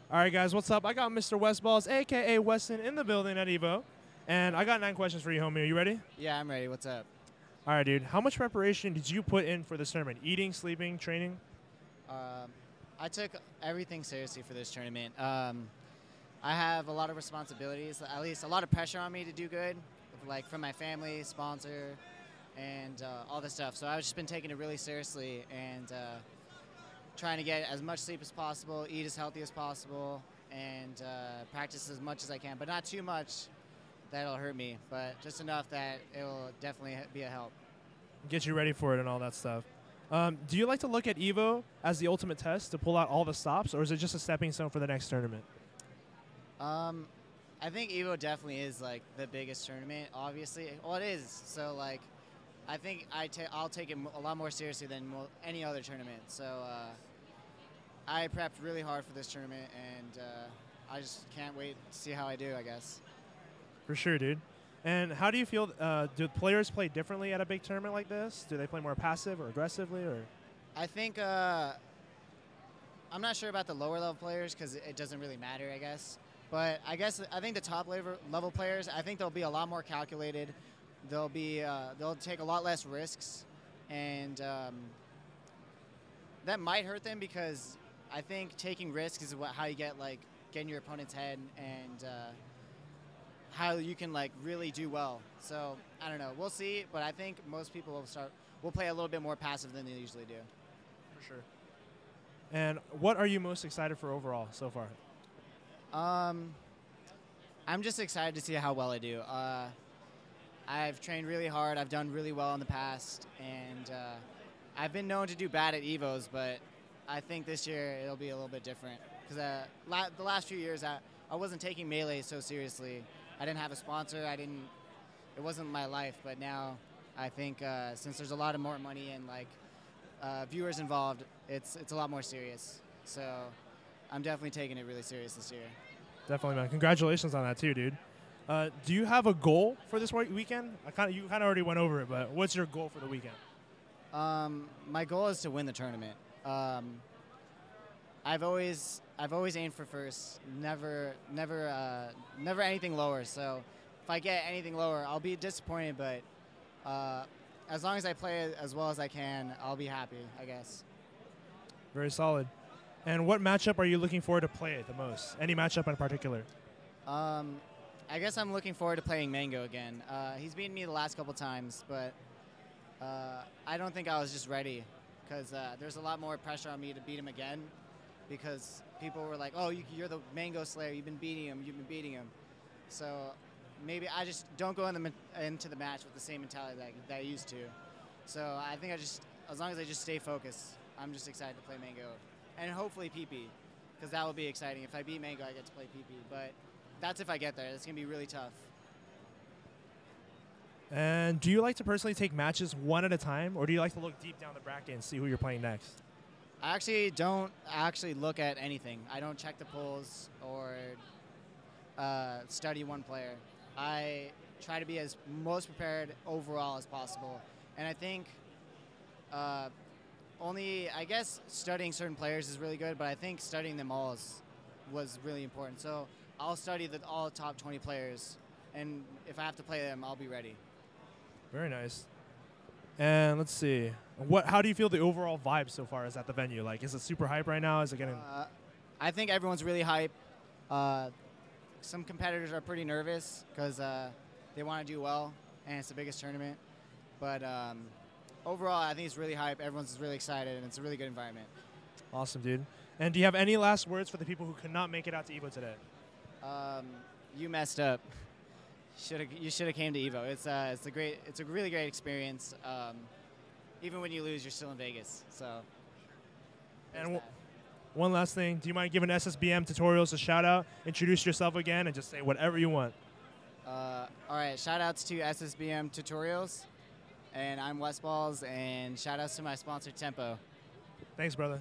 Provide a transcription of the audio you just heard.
All right, guys, what's up? I got Mr. Westballz, a.k.a. Weston, in the building at EVO. And I got 9 questions for you, homie. Are you ready? Yeah, I'm ready. What's up? All right, dude. How much preparation did you put in for this tournament? Eating, sleeping, training? I took everything seriously for this tournament. I have a lot of responsibilities, at least a lot of pressure on me to do good, like from my family, sponsor, and all this stuff. So I've just been taking it really seriously and trying to get as much sleep as possible, eat as healthy as possible, and practice as much as I can, but not too much that'll hurt me, but just enough that it will definitely be a help. Get you ready for it and all that stuff. Do you like to look at EVO as the ultimate test to pull out all the stops, or is it just a stepping stone for the next tournament? I think EVO definitely is like the biggest tournament, obviously. Well, it is. So like, I think I'll take it a lot more seriously than any other tournament. So I prepped really hard for this tournament, and I just can't wait to see how I do, I guess. For sure, dude. And how do you feel? Do players play differently at a big tournament like this? Do they play more passive or aggressively, or? I think I'm not sure about the lower level players because it doesn't really matter, I guess. But I think the top level players, I think they'll be a lot more calculated. They'll take a lot less risks, and that might hurt them because I think taking risks is how you get in your opponent's head and how you can really do well. So I don't know, we'll see. But I think most people will play a little bit more passive than they usually do. For sure. And what are you most excited for overall so far? I'm just excited to see how well I do. I've trained really hard. I've done really well in the past, and I've been known to do bad at EVOs, but I think this year it'll be a little bit different because the last few years I wasn't taking Melee so seriously. I didn't have a sponsor. It wasn't my life, but now I think since there's a lot of more money and viewers involved, it's a lot more serious. So I'm definitely taking it really serious this year. Definitely, man. Congratulations on that too, dude. Do you have a goal for this weekend? You kind of already went over it, but what's your goal for the weekend? My goal is to win the tournament. I've always aimed for first, never anything lower. So if I get anything lower, I'll be disappointed. But as long as I play as well as I can, I'll be happy, I guess. Very solid. And what matchup are you looking forward to play the most? Any matchup in particular? I guess I'm looking forward to playing Mango again. He's beaten me the last couple times, but I don't think I was just ready because there's a lot more pressure on me to beat him again because people were like, oh, you're the Mango Slayer. You've been beating him. So maybe I just don't go into the match with the same mentality that I used to. So I think as long as I just stay focused, I'm just excited to play Mango. And hopefully PP, because that will be exciting. If I beat Mango, I get to play PP. But that's if I get there. It's going to be really tough. And do you like to personally take matches one at a time, or do you like to look deep down the bracket and see who you're playing next? I actually don't look at anything. I don't check the polls or study one player. I try to be as most prepared overall as possible. And I think I guess studying certain players is really good, but I think studying them all was really important. So I'll study all the top 20 players, and if I have to play them, I'll be ready. Very nice. And let's see. How do you feel the overall vibe so far is at the venue? Like, is it super hype right now? Is it getting... I think everyone's really hype. Some competitors are pretty nervous because they want to do well, and it's the biggest tournament. But overall, I think it's really hype. Everyone's really excited, and it's a really good environment. Awesome, dude. And do you have any last words for the people who could not make it out to EVO today? You messed up. You should have came to EVO. It's a really great experience. Even when you lose, you're still in Vegas. So. And one last thing, do you mind giving SSBM Tutorials a shout out? Introduce yourself again and just say whatever you want. All right, shout outs to SSBM Tutorials. And I'm Westballz, and shout outs to my sponsor, Tempo. Thanks, brother.